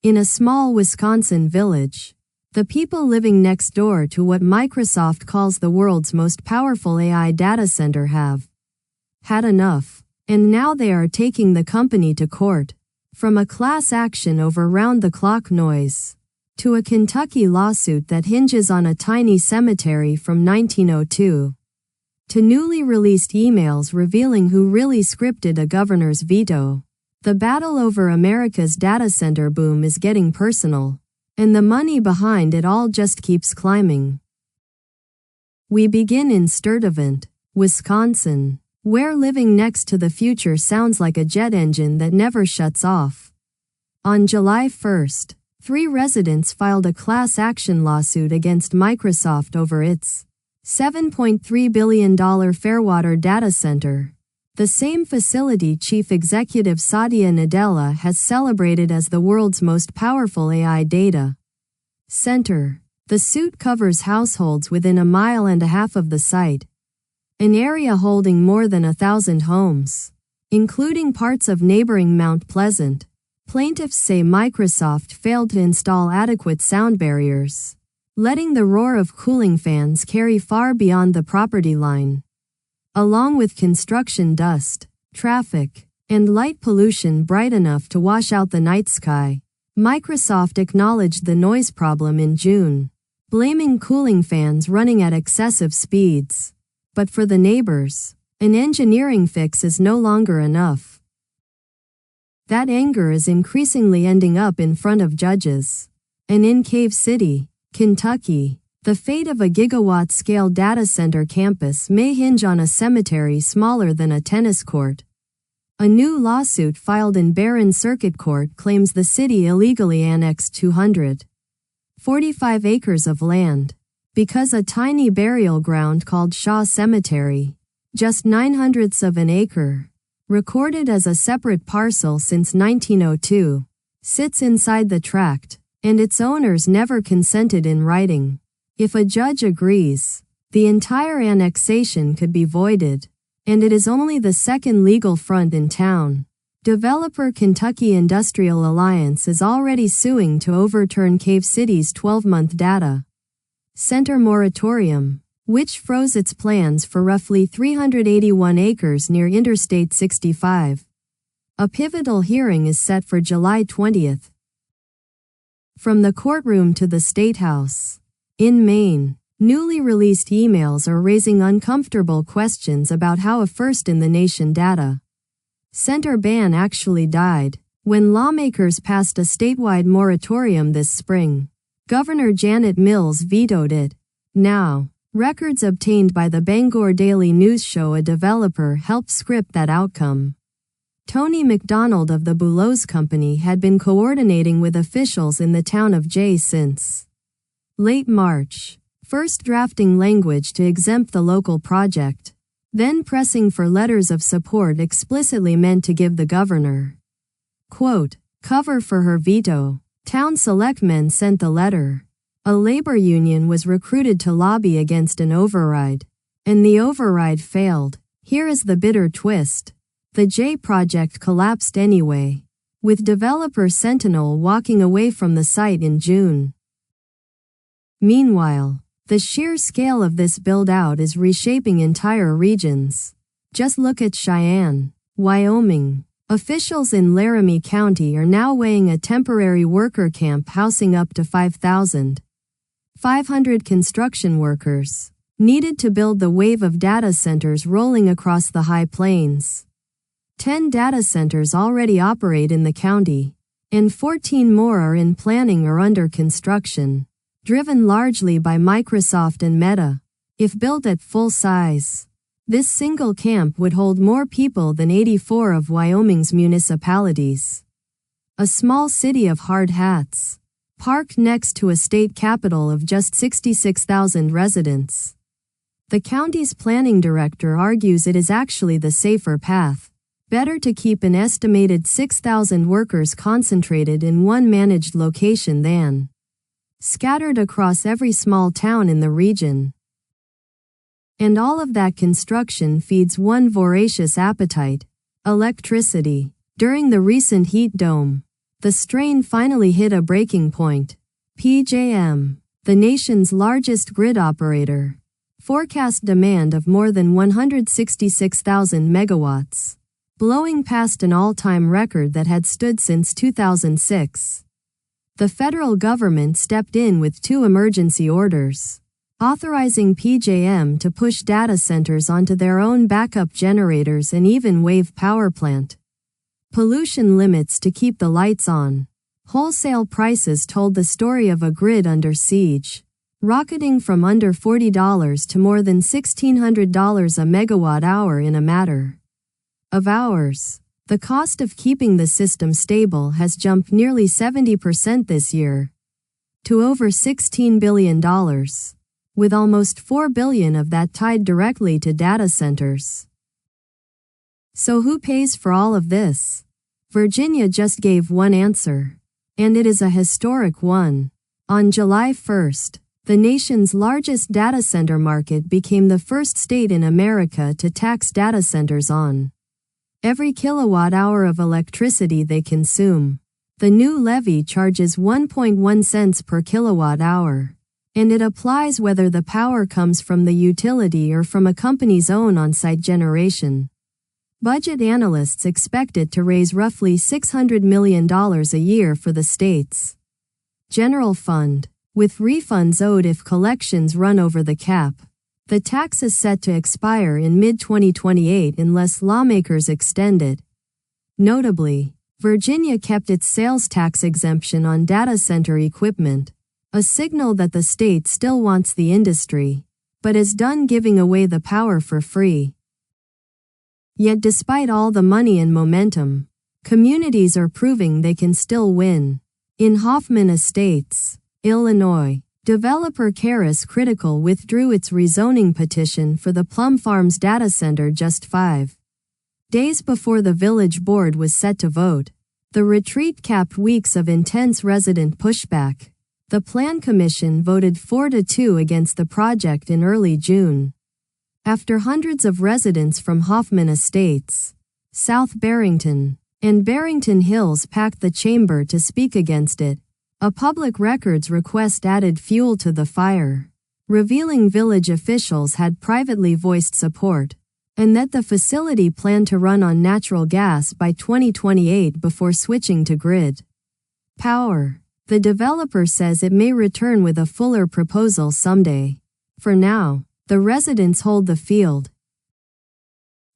In a small Wisconsin village, the people living next door to what Microsoft calls the world's most powerful AI data center have had enough, and now they are taking the company to court. From a class action over round-the-clock noise to a Kentucky lawsuit that hinges on a tiny cemetery from 1902, to newly released emails revealing who really scripted a governor's veto, the battle over America's data center boom is getting personal, and the money behind it all just keeps climbing. We begin in Sturtevant, Wisconsin, where living next to the future sounds like a jet engine that never shuts off. On July 1st, 3 residents filed a class action lawsuit against Microsoft over its $7.3 billion Fairwater data center, the same facility Chief Executive Satya Nadella has celebrated as the world's most powerful AI data center. The suit covers households within a mile and a half of the site, an area holding more than 1,000 homes, including parts of neighboring Mount Pleasant. Plaintiffs say Microsoft failed to install adequate sound barriers, letting the roar of cooling fans carry far beyond the property line. Along with construction dust, traffic, and light pollution bright enough to wash out the night sky, Microsoft acknowledged the noise problem in June, blaming cooling fans running at excessive speeds. But for the neighbors, an engineering fix is no longer enough. That anger is increasingly ending up in front of judges. And in Cave City, Kentucky, the fate of a gigawatt-scale data center campus may hinge on a cemetery smaller than a tennis court. A new lawsuit filed in Barren Circuit Court claims the city illegally annexed 245 acres of land, because a tiny burial ground called Shaw Cemetery, just 0.09 of an acre, recorded as a separate parcel since 1902, sits inside the tract, and its owners never consented in writing. If a judge agrees, the entire annexation could be voided, and it is only the second legal front in town. Developer Kentucky Industrial Alliance is already suing to overturn Cave City's 12-month data center moratorium, which froze its plans for roughly 381 acres near Interstate 65. A pivotal hearing is set for July 20th. From the courtroom to the State House. In Maine, newly released emails are raising uncomfortable questions about how a first-in-the-nation data center ban actually died. When lawmakers passed a statewide moratorium this spring, Governor Janet Mills vetoed it. Now, records obtained by the Bangor Daily News show a developer helped script that outcome. Tony McDonald of the Boulos Company had been coordinating with officials in the town of Jay since late March, first drafting language to exempt the local project, then pressing for letters of support explicitly meant to give the governor, quote, cover for her veto. Town selectmen sent the letter. A labor union was recruited to lobby against an override, and the override failed. Here is the bitter twist. The J project collapsed anyway, with developer Sentinel walking away from the site in June. Meanwhile, the sheer scale of this build-out is reshaping entire regions. Just look at Cheyenne, Wyoming. Officials in Laramie County are now weighing a temporary worker camp housing up to 5,500 construction workers, needed to build the wave of data centers rolling across the High Plains. 10 data centers already operate in the county, and 14 more are in planning or under construction, driven largely by Microsoft and Meta. If built at full size, this single camp would hold more people than 84 of Wyoming's municipalities. A small city of hard hats, parked next to a state capital of just 66,000 residents. The county's planning director argues it is actually the safer path. Better to keep an estimated 6,000 workers concentrated in one managed location than scattered across every small town in the region. And all of that construction feeds one voracious appetite: electricity. During the recent heat dome, The strain finally hit a breaking point. PJM, the nation's largest grid operator, forecast demand of more than 166,000 megawatts, blowing past an all-time record that had stood since 2006. The federal government stepped in with 2 emergency orders, authorizing PJM to push data centers onto their own backup generators and even waive power plant pollution limits to keep the lights on. Wholesale prices told the story of a grid under siege, rocketing from under $40 to more than $1,600 a megawatt hour in a matter of hours. The cost of keeping the system stable has jumped nearly 70% this year, to over $16 billion, with almost $4 billion of that tied directly to data centers. So who pays for all of this? Virginia just gave one answer, and it is a historic one. On July 1st, the nation's largest data center market became the first state in America to tax data centers on every kilowatt hour of electricity they consume. The new levy charges 1.1 cents per kilowatt hour, and it applies whether the power comes from the utility or from a company's own on-site generation. Budget analysts expect it to raise roughly $600 million a year for the state's general fund, with refunds owed if collections run over the cap. The tax is set to expire in mid-2028 unless lawmakers extend it. Notably, Virginia kept its sales tax exemption on data center equipment, a signal that the state still wants the industry, but is done giving away the power for free. Yet despite all the money and momentum, communities are proving they can still win. In Hoffman Estates, Illinois, developer Caris Critical withdrew its rezoning petition for the Plum Farms data center just 5 days before the village board was set to vote. The retreat capped weeks of intense resident pushback. The Plan Commission voted 4-2 against the project in early June. After hundreds of residents from Hoffman Estates, South Barrington, and Barrington Hills packed the chamber to speak against it, a public records request added fuel to the fire, revealing village officials had privately voiced support, and that the facility planned to run on natural gas by 2028 before switching to grid power. The developer says it may return with a fuller proposal someday. For now, the residents hold the field.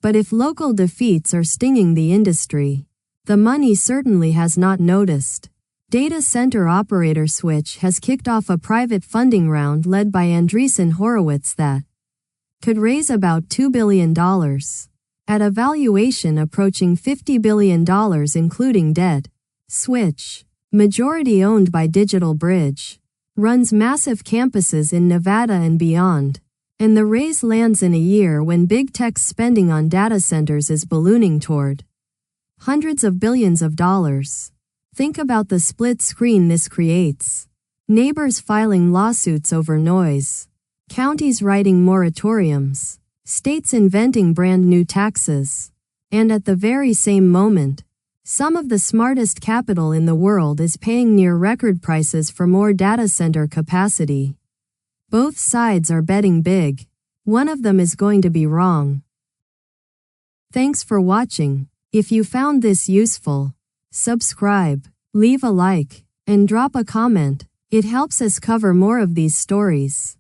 But if local defeats are stinging the industry, the money certainly has not noticed. Data center operator Switch has kicked off a private funding round led by Andreessen Horowitz that could raise about $2 billion, at a valuation approaching $50 billion including debt. Switch, majority owned by Digital Bridge, runs massive campuses in Nevada and beyond. And the raise lands in a year when big tech's spending on data centers is ballooning toward hundreds of billions of dollars. Think about the split screen this creates. Neighbors filing lawsuits over noise, counties writing moratoriums, states inventing brand new taxes. And at the very same moment, some of the smartest capital in the world is paying near record prices for more data center capacity. Both sides are betting big. One of them is going to be wrong. Thanks for watching. If you found this useful, subscribe, leave a like, and drop a comment. It helps us cover more of these stories.